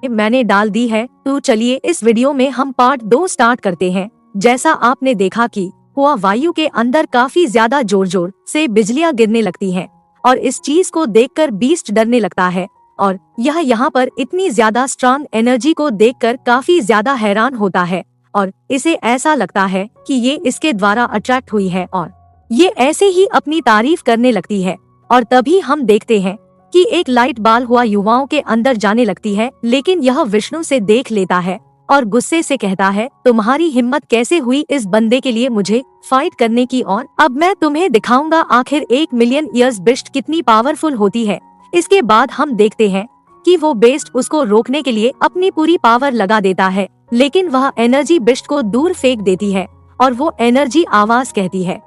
मैंने डाल दी है। तो चलिए इस वीडियो में हम पार्ट 2 स्टार्ट करते हैं। जैसा आपने देखा कि हुआ वायु के अंदर काफी ज्यादा जोर जोर से बिजलियां गिरने लगती हैं और इस चीज को देखकर बीस्ट डरने लगता है और यह यहाँ पर इतनी ज्यादा स्ट्रांग एनर्जी को देखकर काफी ज्यादा हैरान होता है और इसे ऐसा लगता है कि ये इसके द्वारा अट्रैक्ट हुई है और ये ऐसे ही अपनी तारीफ करने लगती है। और तभी हम देखते हैं कि एक लाइट बाल हुआ युवाओं के अंदर जाने लगती है, लेकिन यह विष्णु से देख लेता है और गुस्से से कहता है, तुम्हारी हिम्मत कैसे हुई इस बंदे के लिए मुझे फाइट करने की, और अब मैं तुम्हें दिखाऊंगा आखिर 1 मिलियन ईयर्स बिस्ट कितनी पावरफुल होती है। इसके बाद हम देखते हैं कि वो बेस्ट उसको रोकने के लिए अपनी पूरी पावर लगा देता है, लेकिन वह एनर्जी बिस्ट को दूर फेंक देती है और वो एनर्जी आवाज कहती है,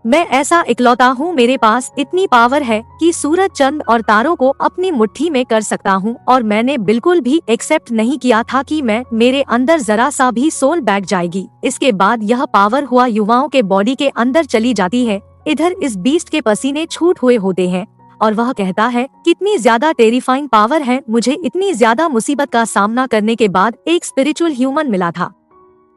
मैं ऐसा इकलौता हूँ, मेरे पास इतनी पावर है कि सूरज चंद और तारों को अपनी मुट्ठी में कर सकता हूँ और मैंने बिल्कुल भी एक्सेप्ट नहीं किया था कि मेरे अंदर जरा सा भी सोल बैठ जाएगी। इसके बाद यह पावर हुआ युवाओं के बॉडी के अंदर चली जाती है। इधर इस बीस्ट के पसीने छूट हुए होते हैं और वह कहता है, कितनी ज्यादा टेरिफाइंग पावर है, मुझे इतनी ज्यादा मुसीबत का सामना करने के बाद एक स्पिरिचुअल ह्यूमन मिला था,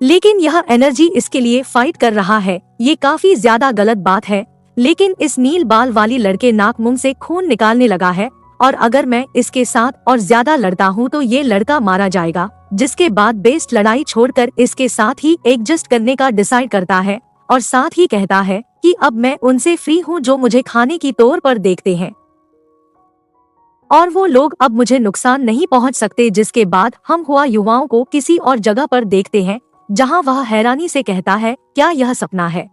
लेकिन यह एनर्जी इसके लिए फाइट कर रहा है। ये काफी ज्यादा गलत बात है, लेकिन इस नील बाल वाली लड़के नाक मुंह से खून निकालने लगा है और अगर मैं इसके साथ और ज्यादा लड़ता हूँ तो ये लड़का मारा जाएगा। जिसके बाद बेस्ट लड़ाई छोड़कर इसके साथ ही एडजस्ट करने का डिसाइड करता है और साथ ही कहता है कि अब मैं उनसे फ्री हूँ जो मुझे खाने की तौर पर देखते हैं और वो लोग अब मुझे नुकसान नहीं पहुँच सकते। जिसके बाद हम हुआ युवाओं को किसी और जगह पर देखते हैं जहां वह हैरानी से कहता है, क्या यह सपना है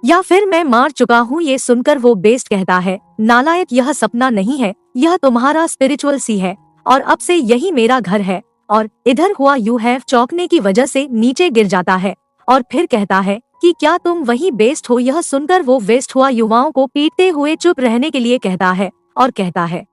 या फिर मैं मार चुका हूं। ये सुनकर वो बेस्ट कहता है, नालायक, यह सपना नहीं है, यह तुम्हारा स्पिरिचुअल सी है और अब से यही मेरा घर है। और इधर हुआ यू हैव चौंकने की वजह से नीचे गिर जाता है और फिर कहता है कि क्या तुम वही बेस्ट हो। यह सुनकर वो वेस्ट हुआ युवाओं को पीटते हुए चुप रहने के लिए कहता है और कहता है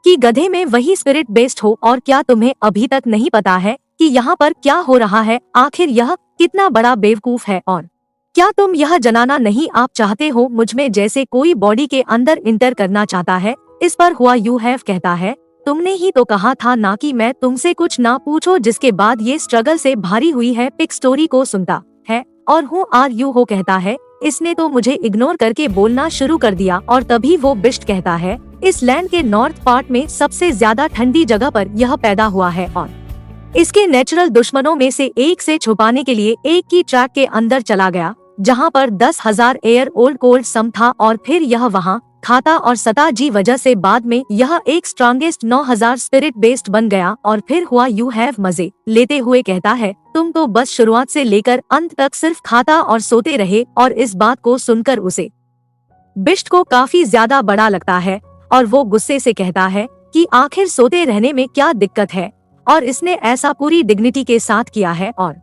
कि गधे में वही स्पिरिट बेस्ट हो और क्या तुम्हें अभी तक नहीं पता है कि यहाँ पर क्या हो रहा है, आखिर यह कितना बड़ा बेवकूफ है और क्या तुम यह जनाना नहीं आप चाहते हो मुझ में जैसे कोई बॉडी के अंदर इंटर करना चाहता है। इस पर हुआ यू हैव कहता है, तुमने ही तो कहा था ना कि मैं तुमसे कुछ ना पूछो। जिसके बाद ये स्ट्रगल से भारी हुई है पिक स्टोरी को सुनता है और हूँ आर यू हो कहता है, इसने तो मुझे इग्नोर करके बोलना शुरू कर दिया। और तभी वो बिस्ट कहता है, इस लैंड के नॉर्थ पार्ट में सबसे ज्यादा ठंडी जगह पर यह पैदा हुआ है और इसके नेचुरल दुश्मनों में से एक से छुपाने के लिए एक की ट्रैक के अंदर चला गया जहां पर 10,000 एयर ओल्ड कोल्ड सम था और फिर यह वहां खाता और सता जी वजह से बाद में यह एक स्ट्रॉन्गेस्ट 9,000 स्पिरिट बेस्ड बन गया। और फिर हुआ यू हैव मजे लेते हुए कहता है, तुम तो बस शुरुआत से लेकर अंत तक सिर्फ खाता और सोते रहे। और इस बात को सुनकर उसे बिस्ट को काफी ज्यादा बड़ा लगता है और वो गुस्से से कहता है कि आखिर सोते रहने में क्या दिक्कत है और इसने ऐसा पूरी डिग्निटी के साथ किया है और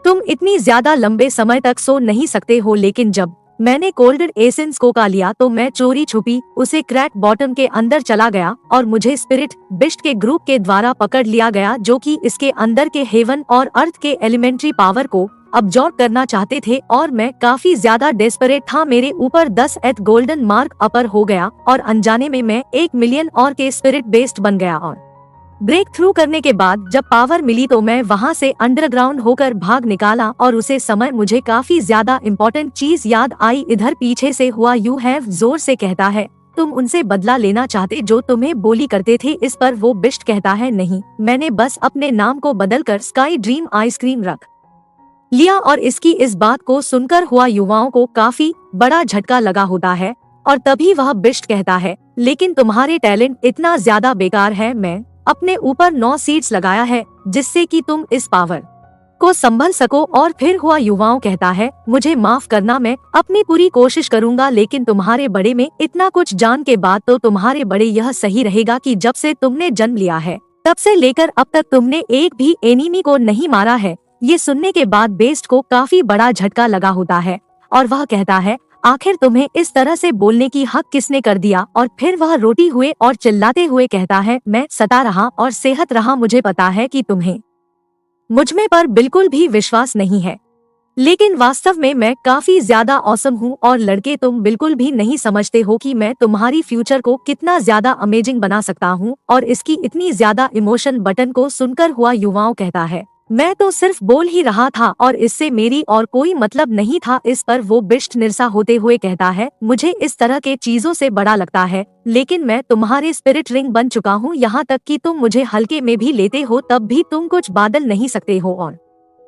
तुम इतनी ज्यादा लंबे समय तक सो नहीं सकते हो। लेकिन जब मैंने कोल्डन एसेंस को का लिया तो मैं चोरी छुपी उसे क्रैक बॉटम के अंदर चला गया और मुझे स्पिरिट बिस्ट के ग्रुप के द्वारा पकड़ लिया गया जो कि इसके अंदर के हेवन और अर्थ के एलिमेंट्री पावर को अब्जॉर्ब करना चाहते थे और मैं काफी ज्यादा डेस्परेट था। मेरे ऊपर 10th गोल्डन मार्क अपर हो गया और अनजाने में मैं 1 मिलियन और के स्पिरिट बेस्ड बन गया और ब्रेक थ्रू करने के बाद जब पावर मिली तो मैं वहां से अंडरग्राउंड होकर भाग निकाला और उसे समय मुझे काफी ज्यादा इम्पोर्टेंट चीज याद आई। इधर पीछे से हुआ यू हैव जोर से कहता है, तुम उनसे बदला लेना चाहते जो तुम्हें बोली करते थे। इस पर वो बिस्ट कहता है, नहीं, मैंने बस अपने नाम को बदलकर स्काई ड्रीम आइसक्रीम रख लिया। और इसकी इस बात को सुनकर हुआ युवाओं को काफी बड़ा झटका लगा होता है और तभी वह बिस्ट कहता है, लेकिन तुम्हारे टैलेंट इतना ज्यादा बेकार है, मैं अपने ऊपर 9 सीड्स लगाया है जिससे कि तुम इस पावर को संभल सको। और फिर हुआ युवाओं कहता है, मुझे माफ करना, मैं अपनी पूरी कोशिश करूंगा, लेकिन तुम्हारे बड़े में इतना कुछ जान के बाद तो तुम्हारे बड़े यह सही रहेगा कि जब से तुमने जन्म लिया है तब से लेकर अब तक तुमने एक भी एनिमी को नहीं मारा है। ये सुनने के बाद बेस्ट को काफी बड़ा झटका लगा होता है और वह कहता है, आखिर तुम्हें इस तरह से बोलने की हक किसने कर दिया। और फिर वह रोटी हुए और चिल्लाते हुए कहता है, मैं सता रहा और सेहत रहा, मुझे पता है कि तुम्हें मुझ में पर बिल्कुल भी विश्वास नहीं है, लेकिन वास्तव में मैं काफी ज्यादा ऑसम हूँ और लड़के तुम बिल्कुल भी नहीं समझते हो कि मैं तुम्हारी फ्यूचर को कितना ज्यादा अमेजिंग बना सकता हूँ। और इसकी इतनी ज्यादा इमोशन बटन को सुनकर हुआ युवाओं कहता है, मैं तो सिर्फ बोल ही रहा था और इससे मेरी और कोई मतलब नहीं था। इस पर वो बिष्ट निरसा होते हुए कहता है, मुझे इस तरह के चीजों से बड़ा लगता है, लेकिन मैं तुम्हारे स्पिरिट रिंग बन चुका हूँ। यहाँ तक कि तुम मुझे हल्के में भी लेते हो तब भी तुम कुछ बादल नहीं सकते हो और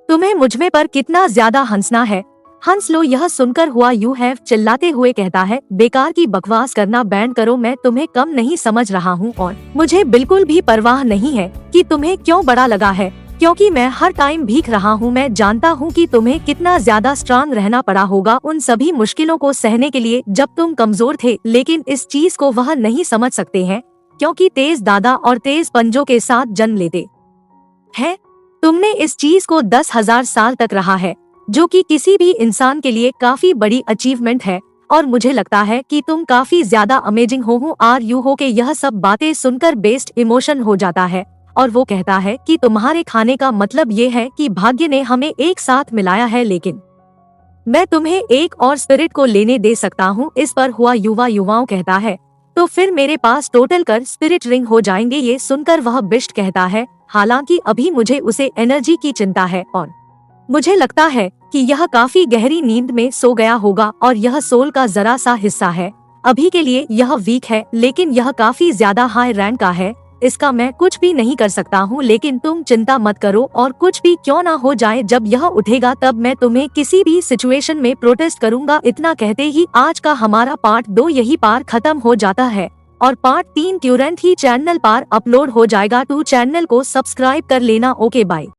तुम्हें मुझमें पर कितना ज्यादा हंसना है। हंस लो। यह सुनकर हुआ यू हैव चिल्लाते हुए कहता है, बेकार की बकवास करना बैंड करो, मैं तुम्हें कम नहीं समझ रहा हूँ और मुझे बिल्कुल भी परवाह नहीं है कि तुम्हें क्यों बड़ा लगा है, क्योंकि मैं हर टाइम भीग रहा हूँ। मैं जानता हूँ कि तुम्हें कितना ज्यादा स्ट्रांग रहना पड़ा होगा उन सभी मुश्किलों को सहने के लिए जब तुम कमजोर थे, लेकिन इस चीज को वह नहीं समझ सकते हैं क्योंकि तेज दादा और तेज पंजों के साथ जन्म लेते हैं। तुमने इस चीज को 10,000 साल तक रहा है, जो कि किसी भी इंसान के लिए काफी बड़ी अचीवमेंट है और मुझे लगता है कि तुम काफी ज्यादा अमेजिंग हो। आर यू हो के यह सब बातें सुनकर बेस्ट इमोशन हो जाता है और वो कहता है कि तुम्हारे खाने का मतलब ये है कि भाग्य ने हमें एक साथ मिलाया है, लेकिन मैं तुम्हें एक और स्पिरिट को लेने दे सकता हूँ। इस पर हुआ युवाओं कहता है, तो फिर मेरे पास टोटल कर स्पिरिट रिंग हो जाएंगे। ये सुनकर वह बिष्ट कहता है, हालांकि अभी मुझे उसे एनर्जी की चिंता है और मुझे लगता है कि यह काफी गहरी नींद में सो गया होगा और यह सोल का जरा सा हिस्सा है। अभी के लिए यह वीक है, लेकिन यह काफी ज्यादा हाई रैंक का है। इसका मैं कुछ भी नहीं कर सकता हूँ, लेकिन तुम चिंता मत करो और कुछ भी क्यों ना हो जाए, जब यह उठेगा तब मैं तुम्हें किसी भी सिचुएशन में प्रोटेस्ट करूंगा। इतना कहते ही आज का हमारा पार्ट 2 यही पार खत्म हो जाता है और पार्ट 3 तुरंत ही चैनल पर अपलोड हो जाएगा। तो चैनल को सब्सक्राइब कर लेना। Okay bye.